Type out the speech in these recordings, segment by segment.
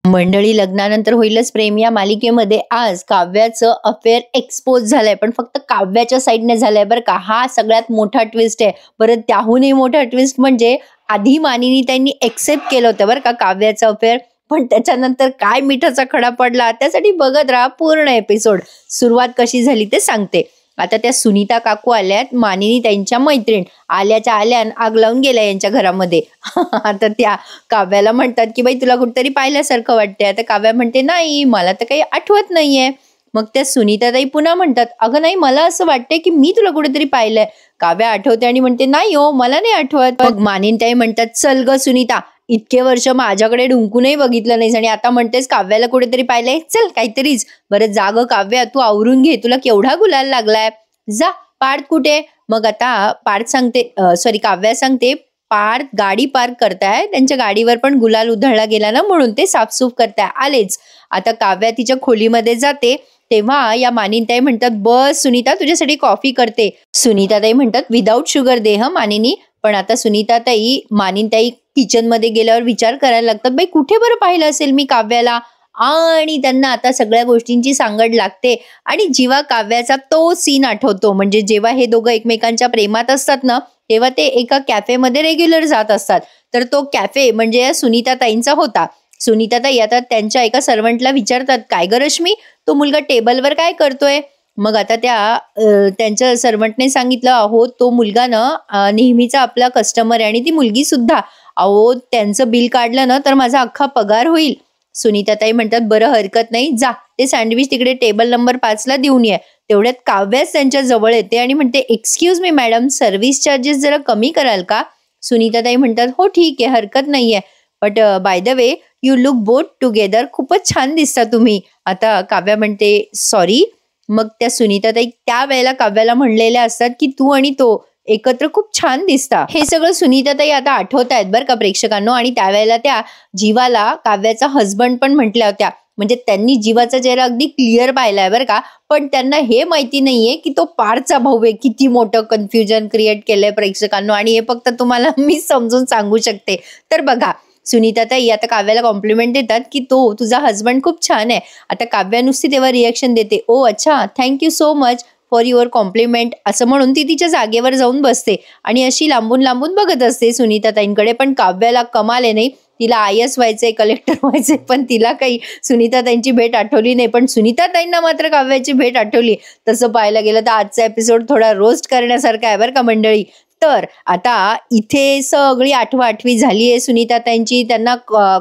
मंडळी, लग्नानंतर होईलच प्रेम या मालिकेमध्ये आज काव्याचं अफेअर एक्सपोज झालंय, पण फक्त काव्याच्या साईडने झालंय बरं का. हा सगळ्यात मोठा ट्विस्ट आहे. बरं, त्याहूनही मोठा ट्विस्ट म्हणजे आधी मानिनी त्यांनी एक्सेप्ट केलं होतं बरं का काव्याचं अफेअर, पण त्याच्यानंतर काय मिठाचा खडा पडला त्यासाठी बघत राहा पूर्ण एपिसोड. सुरुवात कशी झाली ते सांगते. आता त्या सुनीता काकू आल्यात, मानिनी त्यांच्या मैत्रीण आल्याच्या आल्यान आग लावून गेल्या यांच्या घरामध्ये. आता त्या काव्याला म्हणतात की बाई तुला कुठतरी पाहिल्यासारखं वाटतंय. आता काव्या म्हणते नाही, मला तर काही आठवत नाहीये. मग त्या सुनीताताई पुन्हा म्हणतात अगं नाही, मला असं वाटतंय की मी तुला कुठेतरी पाहिलंय. काव्या आठवते आणि म्हणते नाही हो, मला नाही आठवत. मग मानिनीताई म्हणतात चल ग सुनीता, इतके वर्ष माझ्याकडे डुंकूनही बघितलं नाहीस आणि आता म्हणतेस काव्याला कुठेतरी पाहिलंय, चल काहीतरीच. बरं जाग काव्या, तू आवरून घे, तुला केवढा गुलाल लागलाय. जा, पार्थ कुठे. मग आता पार्थ सांगते, काव्या सांगते पार्थ गाडी पार्क करताय, त्यांच्या गाडीवर पण गुलाल उधळला गेला ना म्हणून ते साफसूफ करताय, आलेच. आता काव्या तिच्या खोलीमध्ये जाते तेव्हा या मानिनीताई म्हणतात बस सुनीता, तुझ्यासाठी कॉफी करते. सुनीताताई म्हणतात विदाऊट शुगर दे ह मानिनी. पण आता सुनीताताई मानिनीताई किचन मध्ये गेल्यावर विचार करायला लागतात, बाई कुठे बरं पाहिलं असेल मी काव्याला. आणि त्यांना आता सगळ्या गोष्टींची सांगड लागते आणि जेव्हा काव्याचा तो सीन आठवतो, म्हणजे जेव्हा हे दोघं एकमेकांच्या प्रेमात असतात ना, तेव्हा ते एका कॅफेमध्ये रेग्युलर जात असतात. तर तो कॅफे म्हणजे सुनीताताईंचा होता. सुनीताताई आता त्यांच्या एका सर्वंटला विचारतात काय ग रश्मी, तो मुलगा टेबलवर काय करतोय. मग आता त्यांच्या सर्वंटने सांगितलं अहो तो मुलगा ना नेहमीचा आपला कस्टमर आहे आणि ती मुलगी सुद्धा. अहो त्यांचं बिल काढलं ना तर माझा अख्खा पगार होईल. सुनीताताई म्हणतात बरं हरकत नाही, जा ते सँडविच तिकडे टेबल नंबर 5ला देऊन ये. तेवढ्यात काव्याच त्यांच्या जवळ येते आणि म्हणते excuse me madam, service charges जरा कमी कराल का. सुनीताताई म्हणतात हो ठीक आहे, हरकत नाहीये, but by the way you look both together, खूपच छान दिसता तुम्ही. आता काव्या म्हणते सॉरी. मग त्या सुनीताताई त्या वेळेला काव्याला म्हणलेल्या असतात की तू आणि तो एकत्र खूप छान दिसता. हे सगळं सुनीताताई आता आठवत आहेत बरं का प्रेक्षकांनो. आणि त्यावेळेला त्या जीवाला काव्याचा हसबंड पण म्हटल्या होत्या, म्हणजे त्यांनी जीवाचा चेहरा अगदी क्लिअर पाहिलाय बरं का. पण त्यांना हे माहिती नाहीये की तो पारचा भाऊ आहे. किती मोठं कन्फ्युजन क्रिएट केलंय प्रेक्षकांनो, आणि हे फक्त तुम्हाला मी समजून सांगू शकते. तर बघा, सुनीताताई आता काव्याला कॉम्प्लिमेंट देतात की तो तुझा हसबंड खूप छान आहे. आता काव्या नुसती तेव्हा रिएक्शन देते, ओ अच्छा thank you so much for your compliment, असं म्हणून ती तिच्या जागेवर जाऊन बसते आणि अशी लांबून लांबून बघत असते सुनीताताईंकडे. पण काव्याला कमाल आहे नाही, तिला IAS व्हायचंय, कलेक्टर व्हायचंय, पण तिला काही सुनीताताईंची भेट आठवली नाही. पण सुनीताताईंना मात्र काव्याची भेट आठवली. तसं पाहायला गेलं तर आजचा एपिसोड थोडा रोस्ट करण्यासारखा आहे बरं का मंडळी. तर आता इथे सगळी आठवी झालीये सुनीताताईंची. त्यांना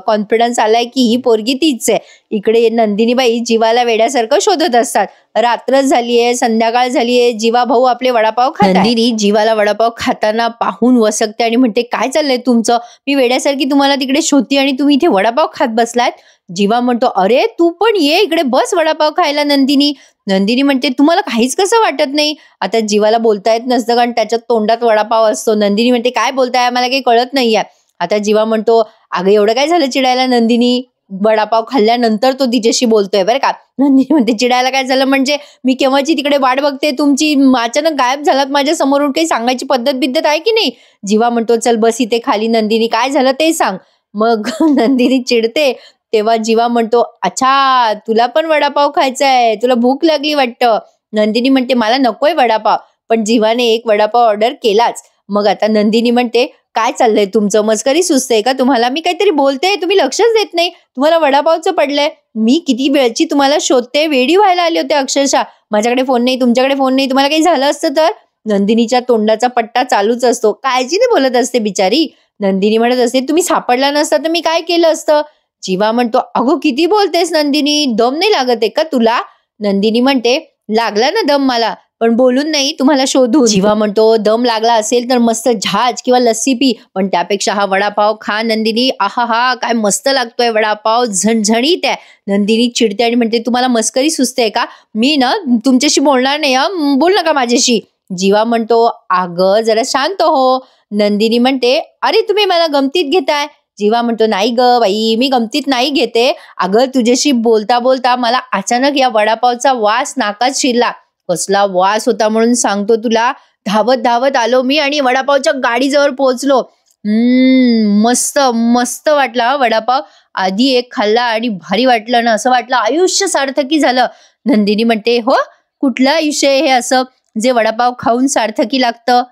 कॉन्फिडन्स आलाय की ही पोरगी तीच आहे. इकडे नंदिनीबाई जीवाला वेड्यासारखं शोधत असतात. रात्र झालीये, संध्याकाळ झालीये, जीवा भाऊ आपले वडापाव खात. नंदिनी जीवाला वडापाव खाताना पाहून वसकते आणि म्हणते काय चाललंय तुमचं, मी वेड्यासारखी तुम्हाला तिकडे शोधते आणि तुम्ही इथे वडापाव खात बसलात. जीवा म्हणतो अरे तू पण ये इकडे बस वडापाव खायला. नंदिनी म्हणते तुम्हाला काहीच कसं वाटत नाही. आता जीवाला बोलता येत नसतं कारण त्याच्यात तोंडात वडापाव असतो. नंदिनी म्हणते काय बोलताय, मला काही कळत नाहीये. आता जीवा म्हणतो अगं एवढं काय झालं चिडायला नंदिनी, वडापाव खाल्ल्यानंतर तो तिच्याशी बोलतोय बरं का. नंदिनी म्हणते चिडायला काय झालं म्हणजे, मी केव्हाची तिकडे वाट बघते तुमची, अचानक गायब झालात माझ्या समोरून, काही सांगायची पद्धत बिद्धत आहे की नाही. जीवा म्हणतो चल बस इथे खाली, नंदिनी काय झालं ते सांग. मग नंदिनी चिडते तेव्हा जीवा म्हणतो अच्छा तुला पण वडापाव खायचा आहे, तुला भूक लागली वाटतं. नंदिनी म्हणते मला नकोय वडापाव, पण जीवाने एक वडापाव ऑर्डर केलाच. मग आता नंदिनी म्हणते काय चाललंय तुमचं, मस्करी सुचते का तुम्हाला, मी काहीतरी बोलते तुम्ही लक्षच देत नाही, तुम्हाला वडापावचं पडलंय. मी किती वेळची तुम्हाला शोधते, वेडी व्हायला आले होते अक्षरशः. माझ्याकडे फोन नाही, तुमच्याकडे फोन नाही, तुम्हाला काही झालं असतं तर. नंदिनीच्या तोंडाचा पट्टा चालूच असतो, काळजीने बोलत असते बिचारी. नंदिनी म्हणत असते तुम्ही सापडला नसता तर मी काय केलं असतं. जीवा म्हणतो अगो किती बोलतेस नंदिनी, दम नाही लागत आहे का तुला. नंदिनी म्हणते लागला ना दम मला, पण बोलून नाही तुम्हाला शोधून. जीवा म्हणतो दम लागला असेल तर मस्त झाज किंवा लस्सी पी, पण त्यापेक्षा हा वडापाव खा नंदिनी. आहा हा काय मस्त लागतोय वडापाव, झणझणीत आहे. नंदिनी चिडते आणि म्हणते तुम्हाला मस्करी सुचते का, मी ना तुमच्याशी बोलणार नाही, बोल नका माझ्याशी. जीवा म्हणतो अगं जरा शांत हो. नंदिनी म्हणते अरे तुम्ही मला गमतीत घेताय. जीवा म्हणतो नाही ग बाई, मी गमतीत नाही घेते. अगं तुझ्याशी बोलता बोलता मला अचानक या वडापावचा वास नाकात शिरला. कसला वास होता म्हणून सांगतो तुला, धावत धावत आलो मी आणि वडापावच्या गाडीजवळ पोहोचलो. मस्त मस्त वाटला हा वडापाव. आधी एक खाल्ला आणि भारी वाटलं ना, असं वाटलं आयुष्य सार्थकी झालं. नंदिनी म्हणते, हो कुठलं आयुष्य आहे हे असं जे वडापाव खाऊन सार्थकी लागतं?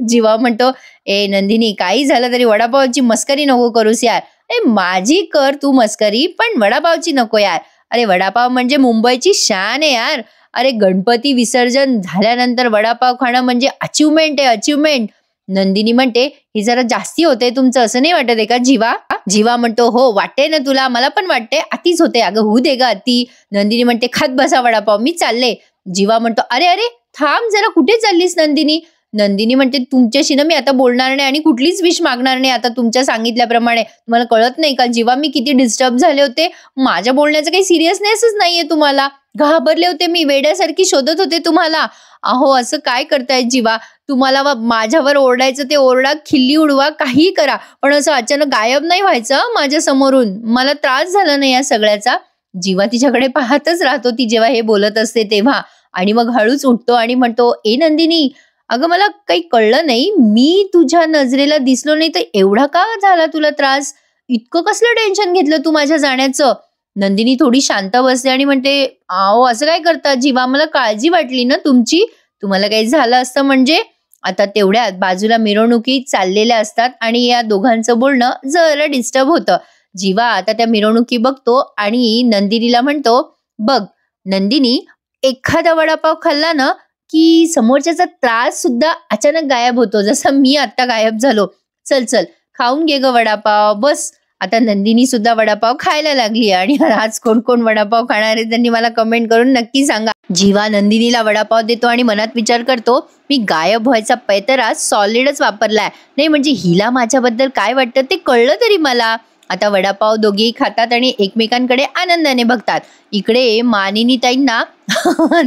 जीवा म्हणतो, ए नंदिनी काही झालं तरी वडापावची मस्करी नको करूस यार. ए माझी कर तू मस्करी, पण वडापावची नको यार. अरे वडापाव म्हणजे मुंबईची शान आहे यार. अरे गणपती विसर्जन झाल्यानंतर वडापाव खाणं म्हणजे अचिव्हमेंट आहे, अचिव्हमेंट. नंदिनी म्हणते, हे जरा जास्ती होते तुमचं, असं नाही वाटत आहे का जीवा? जीवा म्हणतो, हो वाटते ना तुला, मला पण वाटते, अतिच होते अगं, होऊ दे ग अति. नंदिनी म्हणते, खात बसा वडापाव, मी चालले. जीवा म्हणतो, अरे अरे थांब जरा, कुठे चाललीस नंदिनी? नंदिनी म्हणते, तुमच्याशी ना मी आता बोलणार नाही आणि कुठलीच विश मागणार नाही आता तुमच्या सांगितल्याप्रमाणे. तुम्हाला कळत नाही का जीवा मी किती डिस्टर्ब झाले होते? माझ्या बोलण्याचं काही सिरियसनेसच नाहीये तुम्हाला. घाबरले होते मी, वेड्यासारखी शोधत होते तुम्हाला. अहो असं काय करताय जीवा? तुम्हाला माझ्यावर ओरडायचं ते ओरडा, खिल्ली उडवा, काही करा, पण असं अचानक गायब नाही व्हायचं माझ्या समोरून. मला त्रास झाला नाही या सगळ्याचा. जीवा तिच्याकडे पाहतच राहतो ती जेव्हा हे बोलत असते तेव्हा. आणि मग हळूच उठतो आणि म्हणतो, ए नंदिनी, अगं मला काही कळलं नाही, मी तुझ्या नजरेला दिसलो नाही तर एवढा का झाला तुला त्रास? इतकं कसलं टेन्शन घेतलं तू माझ्या जाण्याचं? नंदिनी थोडी शांत बसते आणि म्हणते, अहो असं काय करता जीवा, मला काळजी वाटली ना तुमची, तुम्हाला काही झालं असतं म्हणजे. आता तेवढ्यात बाजूला मिरवणुकी चाललेल्या असतात आणि या दोघांचं बोलणं जरा डिस्टर्ब होतं. जीवा आता त्या मिरवणुकी बघतो आणि नंदिनीला म्हणतो, बघ नंदिनी, एखादा वडापाव खाल्ला ना की समोरच्याचा त्रास सुद्धा अचानक गायब होतो, जसं मी आता गायब झालो. चल चल खाऊन घे ग वडापाव, बस. आता नंदिनी सुद्धा वडापाव खायला लागली आणि आज कोण कोण वडापाव खाणार आहे त्यांनी मला कमेंट करून नक्की सांगा. जीवा नंदिनीला वडापाव देतो आणि मनात विचार करतो, मी गायब व्हायचा पैतरा सॉलिडच वापरलाय, नाही म्हणजे हिला माझ्याबद्दल काय वाटतं ते कळलं तरी मला. आता वडापाव दोघेही खातात आणि एकमेकांकडे आनंदाने बघतात. इकडे मानिनी ताईंना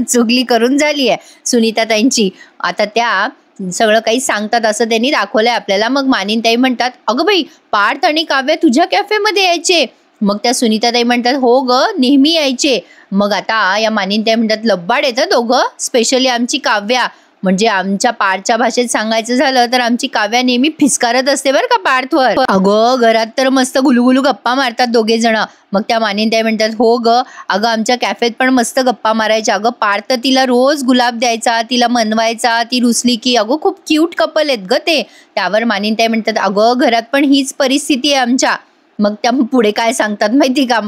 चुगली करून झाली आहे सुनीता ताईंची. आता त्या सगळं काही सांगतात असं त्यांनी दाखवलंय आपल्याला. मग मानिनताई म्हणतात, अगं बाई पार्थ आणि काव्य तुझ्या कॅफेमध्ये यायचे? मग त्या सुनीताताई म्हणतात, हो ग नेहमी यायचे. मग आता या मानिनताई म्हणतात, लब्बाड येतं दोघं, स्पेशली आमची काव्या. म्हणजे आमच्या पार्थच्या भाषेत सांगायचं झालं तर आमची काव्या नेहमी फिसकारत असते बरं का पार्थवर. अगं घरात तर मस्त गुलुगुलू गप्पा मारतात दोघे जण. मग त्या मानिनताई म्हणतात, हो ग अगं आमच्या कॅफेत पण मस्त गप्पा मारायच्या. अगं पार्थ तिला रोज गुलाब द्यायचा, तिला मनवायचा, ती रुसली की. अगं खूप क्यूट कपल आहेत ग ते. त्यावर मानिनताई म्हणतात, अगं घरात पण हीच परिस्थिती आहे आमच्या. मग त्या पुढे काय सांगतात माहिती का?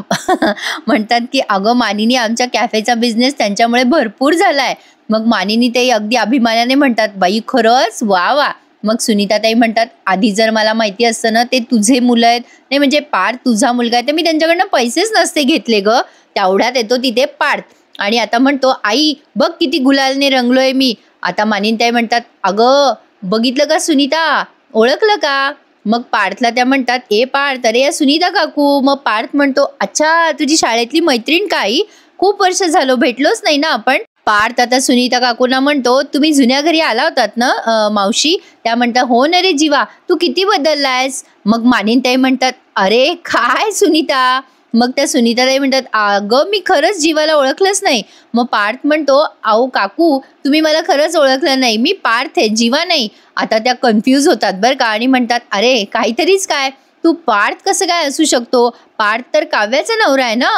म्हणतात की अगं मानिनी, आमच्या कॅफेचा बिझनेस त्यांच्यामुळे भरपूर झालाय. मग मानिनी ताई अगदी अभिमानाने म्हणतात, बाई खरंच वा वा. मग सुनीताताई म्हणतात, आधी जर मला माहिती असतं ना ते तुझे मुलं आहेत, नाही म्हणजे पार्थ तुझा मुलगा आहे, तर मी त्यांच्याकडनं पैसेच नसते घेतले ग. तेवढ्यात येतो तिथे पार्थ आणि आता म्हणतो, आई बघ किती गुलालने रंगलोय मी. आता मानिनताई म्हणतात, अगं बघितलं का सुनीता, ओळखलं का? मग पार्थला त्या म्हणतात, ए पार्थ, अरे या सुनीता काकू. मग पार्थ म्हणतो, अच्छा तुझी शाळेतली मैत्रीण का आई? खूप वर्ष झालो भेटलोच नाही ना आपण. पार्थ आता सुनीता काकूंना म्हणतो, तुम्ही जुन्या घरी आला होतात ना मावशी? त्या म्हणतात, हो ना रे जीवा, तू किती बदललायस. मग मानिनताई म्हणतात, अरे काय सुनीता. मग त्या सुनीताताई म्हणतात, अगं मी खरंच जीवाला ओळखलंच नाही. मग पार्थ म्हणतो, अहो काकू तुम्ही मला खरंच ओळखलं नाही, मी पार्थ आहे, जीवा नाही. आता त्या कन्फ्यूज होतात बरं का आणि म्हणतात, अरे काहीतरीच काय, तू पार्थ कसं काय असू शकतो? पार्थ तर काव्याचा नवरा आहे ना.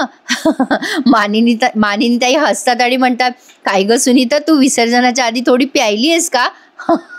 मानिनीताई हसतात आणि म्हणतात, काय ग सुनीता, तू विसर्जनाच्या आधी थोडी प्यायली आहेस का?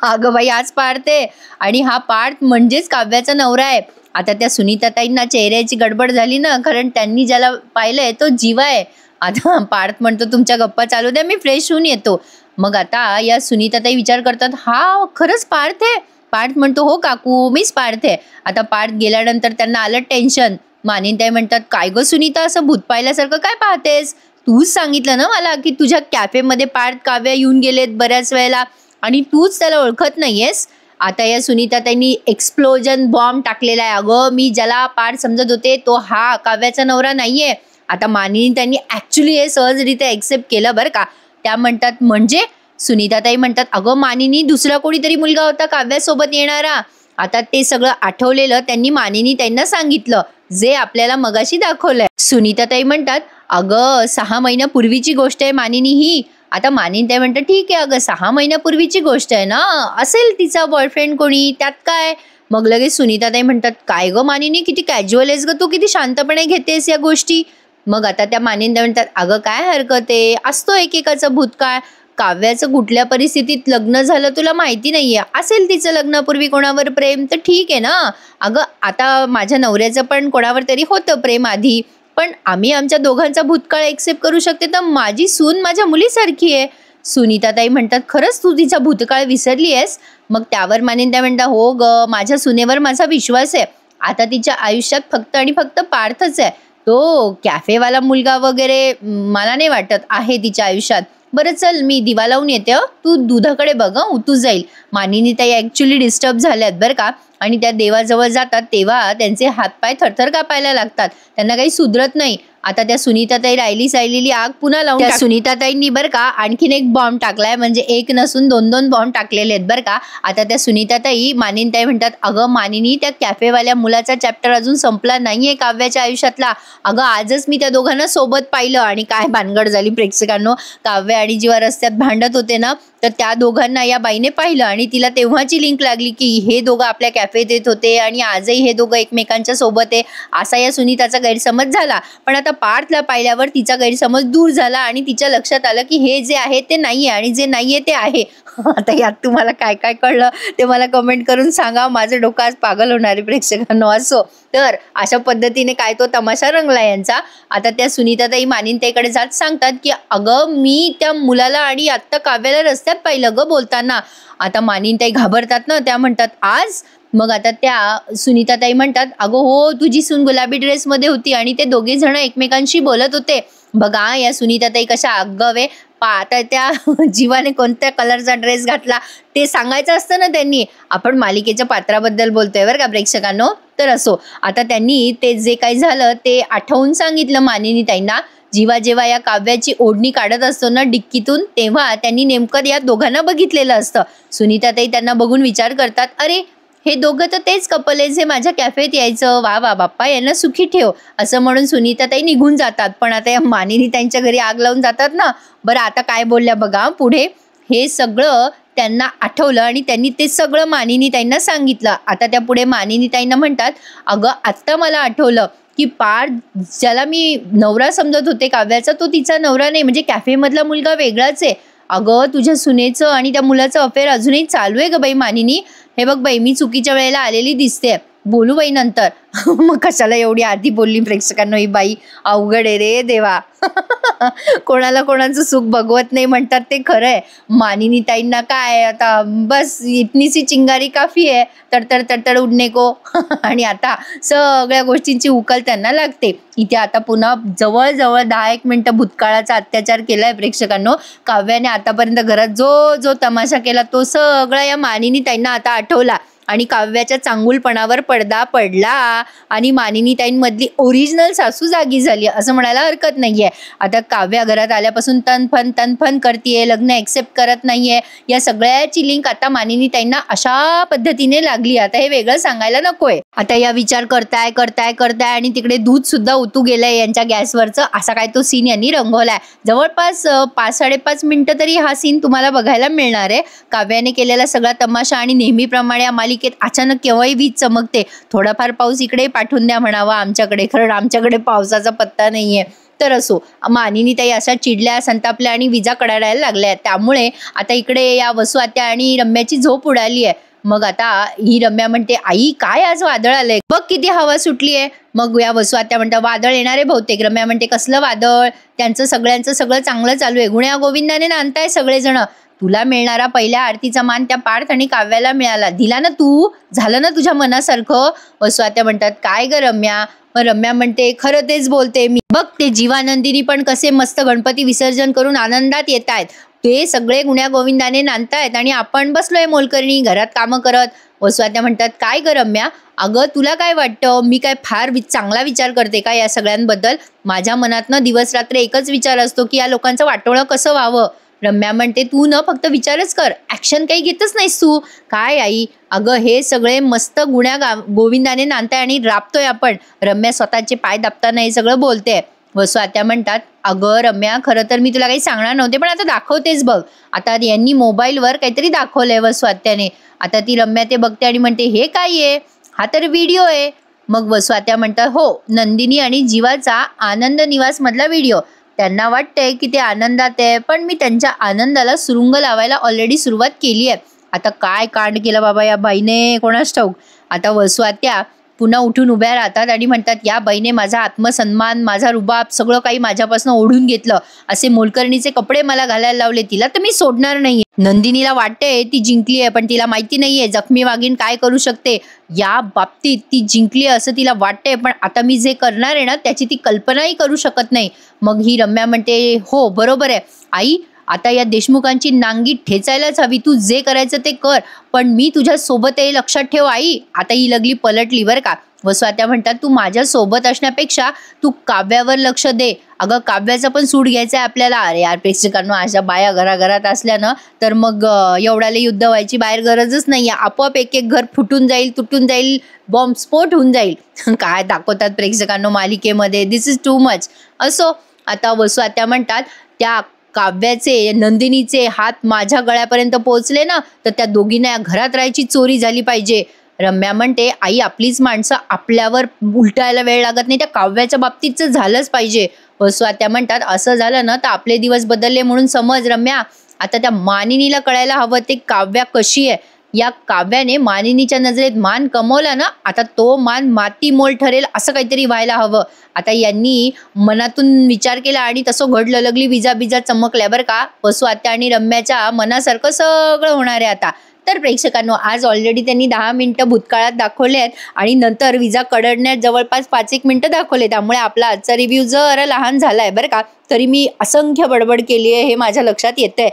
अगं बाई आज पार्थ आहे आणि हा पार्थ म्हणजेच काव्याचा नवरा आहे. आता त्या सुनीताताईंना चेहऱ्याची गडबड झाली ना, कारण त्यांनी ज्याला पाहिलंय तो जीवा आहे. आता पार्थ म्हणतो, तुमच्या गप्पा चालू द्या, मी फ्रेश होऊन येतो. मग आता या सुनीताताई विचार करतात, हा खरंच पार्थ आहे? पार्थ म्हणतो, हो काकू मीच पार्थ आहे. आता पार्थ गेल्यानंतर त्यांना आलं टेन्शन. मानिनताई म्हणतात, काय ग सुनीता, असं भूत पाहिल्यासारखं काय पाहतेस? तूच सांगितलं ना मला की तुझ्या कॅफेमध्ये पार्थ काव्या येऊन गेलेत बऱ्याच वेळेला आणि तूच त्याला ओळखत नाहीयेस. आता या सुनीताताईंनी एक्सप्लोजन बॉम्ब टाकलेला आहे. अगं मी ज्याला पार्थ समजत होते तो हा काव्याचा नवरा नाहीये. आता मानिनी त्यांनी ऍक्च्युली हे सहजरित्या एक्सेप्ट केलं बरं का. त्या म्हणतात, म्हणजे? सुनीताताई म्हणतात, अगं मानिनी दुसरा कोणीतरी मुलगा होता काव्यासोबत येणारा. आता ते सगळं आठवलेलं त्यांनी मानिनी त्यांना सांगितलं, जे आपल्याला मगाशी दाखवलंय. सुनीताताई म्हणतात, अगं 6 महिन्यापूर्वीची गोष्ट आहे मानिनी ही. आता मानिनीताई म्हणतात ठीक आहे अगं 6 महिन्यापूर्वीची गोष्ट आहे ना, असेल तिचा बॉयफ्रेंड कोणी, त्यात काय. मग लगेच सुनीताताई म्हणतात काय ग मानिनी, किती कॅज्युअल आहेस ग तू, किती शांतपणे घेतेस या गोष्टी. मग आता त्या मानिनीताई म्हणतात अगं काय हरकत आहे, असतो एकेकाचा भूतकाळ. काव्याचं कुठल्या परिस्थितीत लग्न झालं तुला माहिती नाहीये, असेल तिचं लग्नापूर्वी कोणावर प्रेम तर ठीक आहे ना. अगं आता माझ्या नवऱ्याचं पण कोणावर तरी होतं प्रेम आधी, पण आम्ही आमच्या दोघांचा भूतकाळ एक्सेप्ट करू शकते, तर माझी सून माझ्या मुलीसारखी आहे. सुनीताताई म्हणतात खरंच तू तिचा भूतकाळ विसरली आहेस. मग त्यावर मानिनीताई म्हणतात हो ग, माझ्या सुनेवर माझा विश्वास आहे. आता तिच्या आयुष्यात फक्त आणि फक्त पार्थच आहे. तो कॅफेवाला मुलगा वगैरे मला नाही वाटत आहे तिच्या आयुष्यात. बरं चल मी दिवा लावून येते, तू दुधाकडे बघ, उतू जाईल. मानिनीताई ऍक्च्युली डिस्टर्ब झाल्यात बरं का, आणि त्या देवाजवळ जातात तेव्हा त्यांचे हातपाय थरथर कापायला लागतात, त्यांना काही सुधरत नाही. आता त्या सुनीताताई राहिलेली आग पुन्हा लावून त्या सुनीताताईंनी बरं का आणखीन एक बॉम्ब टाकलाय, म्हणजे एक नसून 2 बॉम्ब टाकलेले आहेत बरं का. आता त्या सुनीताताई मानिनीताई म्हणतात अगं मानिनी, त्या कॅफेवाल्या मुलाचा चॅप्टर अजून संपला नाहीये काव्याच्या आयुष्यातला. अगं आजच मी त्या दोघांना सोबत पाहिलं, आणि काय भानगड झाली प्रेक्षकांनो, काव्य आणि जेव्हा रस्त्यात भांडत होते ना, तर त्या दोघांना या बाईने पाहिलं आणि तिला तेव्हाची लिंक लागली की हे दोघं आपल्या कॅफेत येत होते आणि आजही हे दोघं एकमेकांच्या सोबत आहे, असा या सुनीताचा गैरसमज झाला. पण आता पार्थला पाहिल्यावर तिचा गैरसमज दूर झाला आणि तिच्या लक्षात आलं की हे जे आहे ते नाहीये आणि जे नाहीये ते आहे. आता यात तुम्हाला काय काय कळलं ते मला कमेंट करून सांगा, माझं डोकं आज पागल होणारे प्रेक्षकांनो. असो तर अशा पद्धतीने काय तो तमाशा रंगला यांचा. आता त्या सुनीताताई मानिनीताईकडे जात सांगतात की अगं मी त्या मुलाला आणि आत्ता काव्याला रस्त्यात पाहिलं ग बोलताना. आता मानिनीताई घाबरतात ना, त्या म्हणतात आज. मग आता त्या सुनीताताई म्हणतात अगं हो, तुझी सून गुलाबी ड्रेसमध्ये होती आणि ते दोघे जण एकमेकांशी बोलत होते. बघा या सुनीताताई कशा आगाव आहे. आता त्या जीवाने कोणत्या कलरचा ड्रेस घातला ते सांगायचं असतं ना त्यांनी. आपण मालिकेच्या पात्राबद्दल बोलतोय बरं का प्रेक्षकांनो. तर असो, आता त्यांनी ते जे काही झालं ते आठवून सांगितलं मानिनीताईंना. जेव्हा या काव्याची ओढणी काढत असतो ना डिक्कीतून, तेव्हा त्यांनी नेमकं या दोघांना बघितलेलं असतं. सुनीताताई त्यांना बघून विचार करतात अरे हे दोघं तर तेच कपल आहे जे माझ्या कॅफेत यायचं, वा वा बाप्पा यांना सुखी ठेव, असं म्हणून सुनीताताई निघून जातात. पण आता या मानिनीताईंच्या घरी आग लावून जातात ना. बरं आता काय बोलल्या बघा पुढे. हे सगळं त्यांना आठवलं आणि त्यांनी ते सगळं मानिनीताईंना सांगितलं. आता त्या पुढे मानिनीताईंना म्हणतात अगं आत्ता मला आठवलं की पार्थ ज्याला मी नवरा समजत होते काव्याचा, तो तिचा नवरा नाही, म्हणजे कॅफेमधला मुलगा वेगळाच आहे. अगं तुझ्या सुनेचं आणि त्या मुलाचं अफेअर अजूनही चालू आहे ग बाई मानिनी. हे बघ बाई मी चुकीच्या वेळेला आलेली दिसते, बोलू बाई नंतर. मग कशाला एवढी आधी बोलली प्रेक्षकांना ही बाई, अवघड आहे रे देवा. कोणाला कोणाचं सुख भगवत नाही म्हणतात ते खरं आहे. मानिनीताईंना काय आता बस इतनी सी चिंगारी काफी आहे, तडतड तडतड उडणे को. आणि आता सगळ्या गोष्टींची उकल त्यांना लागते. इथे आता पुन्हा जवळजवळ 10-1 मिनिटं भूतकाळाचा अत्याचार केलाय प्रेक्षकांनो. काव्याने आतापर्यंत घरात जो जो तमाशा केला तो सगळा या मानिनीताईंना आता आठवला आणि काव्याच्या चांगुलपणावर पडदा पडला आणि मानिनीताईंमधली ओरिजिनल सासू जागी झाली असं म्हणायला हरकत नाहीये. आता काव्या घरात आल्यापासून तनफन करतीये, लग्न एक्सेप्ट करत नाहीये. या सगळ्याची लिंक आता मानिनीताईंना अशा पद्धतीने लागली. आता हे वेगळं सांगायला नकोय. आता या विचार करताय आणि तिकडे दूध सुद्धा उतू गेलंय यांच्या गॅसवरचं, असा काय तो सीन यांनी रंगवलाय. जवळपास 5-5.5 मिनिटं तरी हा सीन तुम्हाला बघायला मिळणार आहे. काव्याने केलेला सगळा तमाशा आणि नेहमीप्रमाणे या मालिकेत अचानक केव्हाही वीज चमकते. थोडाफार पाऊस इकडे पाठवून द्या म्हणावा आमच्याकडे, कारण आमच्याकडे पावसाचा पत्ता नाहीये. तर असो, मानिनीताई अशा चिडल्या, संतापल्या आणि विजा कडाडायला लागल्या. त्यामुळे आता इकडे या वसू आत्या आणि रम्याची झोप उडाली आहे. मग आता ही रम्या म्हणते आई काय आज वादळ आलंय बघ, किती हवा सुटली आहे. मग या वसू आत्या म्हणतात वादळ येणारे बहुतेक. रम्या म्हणते कसलं वादळ, त्यांचं सगळ्यांचं सगळं चांगलं चालू आहे, गुण्या गोविंदाने नांदताय सगळेजण. तुला मिळणारा पहिल्या आरतीचा मान त्या पार्थ आणि काव्याला मिळाला, दिला ना तू, झालं ना तुझ्या मनासारखं. वसू आत्या म्हणतात काय ग रम्या. मग रम्या म्हणते खरं तेच बोलते मी, बघ ते जीवानंदिनी पण कसे मस्त गणपती विसर्जन करून आनंदात येत आहेत, ते सगळे गुण्या गोविंदाने नांदतायत आणि आपण बसलोय मोलकरणी घरात कामं करत. वसू आत्या म्हणतात काय ग रम्या, अगं तुला काय वाटतं मी काय फार चांगला विचार करते का या सगळ्यांबद्दल. माझ्या मनातनं दिवस रात्र एकच विचार असतो की या लोकांचं वाटोळं कसं व्हावं. रम्या म्हणते तू न फक्त विचारच कर, ऍक्शन काही घेतच नाहीस तू. काय आई, अगं हे सगळे मस्त गुण्या गोविंदाने नांदताय आणि राबतोय आपण. रम्या स्वतःचे पाय दाबताना हे सगळं बोलते. वसू आत्या म्हणतात, अगं रम्या, खरं तर मी तुला काही सांगणार नव्हते, पण आता दाखवतेच बघ. आता यांनी मोबाईलवर काहीतरी दाखवलंय वसू आत्याने. आता ती रम्या ते बघते आणि म्हणते, हे काय आहे? हा तर व्हिडिओ आहे. मग वसू आत्या म्हणतात, हो, नंदिनी आणि जीवाचा आनंद निवास मधला व्हिडिओ. त्यांना वाटतंय की ते आनंदात आहे, पण मी त्यांच्या आनंदाला सुरुंग लावायला ऑलरेडी सुरुवात केली आहे. आता काय कांड केलं बाबा या बाईने, कोणास ठाऊक. आता वसू आत्या पुन्हा उठून उभ्या राहतात आणि म्हणतात, या बाईने माझा आत्मसन्मान, माझा रुबाब सगळं काही माझ्यापासून ओढून घेतलं. असे मोलकरणीचे कपडे मला घालायला लावले. तिला तर मी सोडणार नाहीये. नंदिनीला वाटते ती जिंकली आहे, पण तिला माहिती नाहीये जखमी वाघीण काय करू शकते. या बाबतीत ती जिंकली असं तिला वाटतंय, पण आता मी जे करणार आहे ना त्याची ती कल्पनाही करू शकत नाही. मग ही रम्या म्हणते, हो बरोबर आहे आई, आता या देशमुखांची नांगी ठेचायलाच हवी. तू जे करायचं ते कर, पण मी तुझ्या सोबत आहे लक्षात ठेव आई. आता ही लगली पलटली बरं का. वसू आत्या म्हणतात, तू माझ्या सोबत असण्यापेक्षा तू काव्यावर लक्ष दे. अगं काव्याचा पण सूड घ्यायचा आहे आपल्याला. अरे यार प्रेक्षकांनो, अशा बाया घराघरात असल्यानं तर मग एवढ्याला युद्ध व्हायची बाहेर गरजच नाही. आपोआप एक एक घर फुटून जाईल, तुटून जाईल, बॉम्ब स्फोट होऊन जाईल. काय दाखवतात प्रेक्षकांनो मालिकेमध्ये, दिस इज टू मच. असो, आता वसू आत्या म्हणतात, त्या काव्याचे, नंदिनीचे हात माझ्या गळ्यापर्यंत पोहोचले ना, तर त्या दोघींना या घरात राहायची चोरी झाली पाहिजे. रम्या म्हणते, आई आपलीच माणसं आपल्यावर उलटायला वेळ लागत नाही, त्या काव्याच्या बाबतीतच झालंच पाहिजे. वसू आत्या म्हणतात, असं झालं ना तर आपले दिवस बदलले म्हणून समज रम्या. आता त्या मानिनीला कळायला हवं ते काव्या कशी आहे. या काव्याने मानिनीच्या नजरेत मान कमवला ना, आता तो मान माती मोल ठरेल असं काहीतरी व्हायला हवं. आता यांनी मनातून विचार केला आणि तसं घडलं. लगली विजा बिजा चमकल्या बरं का. वसू आत्या आणि रम्याच्या मनासारखं सगळं होणार आहे आता. तर प्रेक्षकांनो, आज ऑलरेडी त्यांनी 10 मिनिटं भूतकाळात दाखवले आहेत आणि नंतर विजा कडण्यात जवळपास 5-1 मिनिटं दाखवले. त्यामुळे आपला आजचा रिव्ह्यू जरा लहान झालाय बरं का. तरी मी असंख्य बडबड केली आहे हे माझ्या लक्षात येतंय.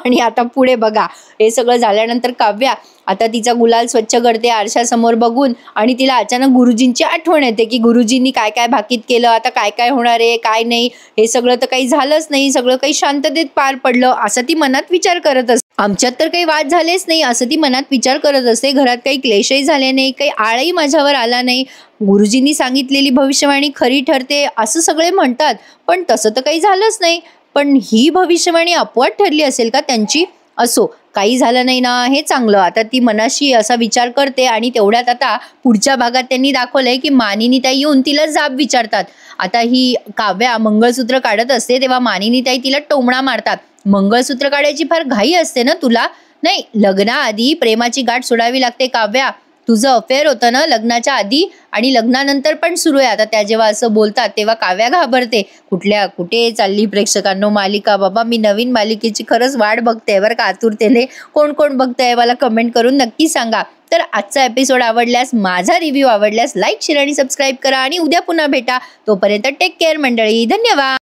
आणि आता पुढे बघा, हे सगळं झाल्यानंतर काव्या आता तिचा गुलाल स्वच्छ करते आरशासमोर बघून आणि तिला अचानक गुरुजींची आठवण येते की गुरुजींनी काय काय भाकीत केलं, आता काय काय होणार आहे काय नाही. हे सगळं तर काही झालंच नाही, सगळं काही शांततेत पार पडलं असं ती मनात विचार करत असते. आमच्यात तर काही वाद झालेच नाही असं ती मनात विचार करत असते. घरात काही क्लेशही झाले नाही, काही आळही माझ्यावर आला नाही. गुरुजींनी सांगितलेली भविष्यवाणी खरी ठरते असं सगळे म्हणतात, पण तसं तर काही झालंच नाही. पण ही भविष्यवाणी अपवाद ठरली असेल का त्यांची? असो, काही झालं नाही ना, हे चांगलं. आता ती मनाशी असा विचार करते आणि तेवढ्यात आता पुढच्या भागात त्यांनी दाखवलंय की मानिनीताई येऊन तिला जाब विचारतात. आता ही काव्या मंगळसूत्र काढत असते तेव्हा मानिनीताई तिला टोमणा मारतात. मंगळसूत्र काढायची फार घाई असते ना तुला? नाही, लग्नाआधी प्रेमाची गाठ सोडावी लागते काव्या. तुझं अफेअर होतं ना लग्नाच्या आधी आणि लग्नानंतर पण सुरू आहे. आता त्या जेव्हा असं बोलतात तेव्हा काव्या घाबरते. कुठे चालली प्रेक्षकांनो मालिका. बाबा मी नवीन मालिकेची खरंच वाट बघते बरं का आतुरतेने. कोण कोण बघतंय मला कमेंट करून नक्की सांगा. तर आजचा एपिसोड आवडल्यास, माझा रिव्ह्यू आवडल्यास लाईक, शेअर आणि सबस्क्राईब करा आणि उद्या पुन्हा भेटा. तोपर्यंत टेक केअर मंडळी. धन्यवाद.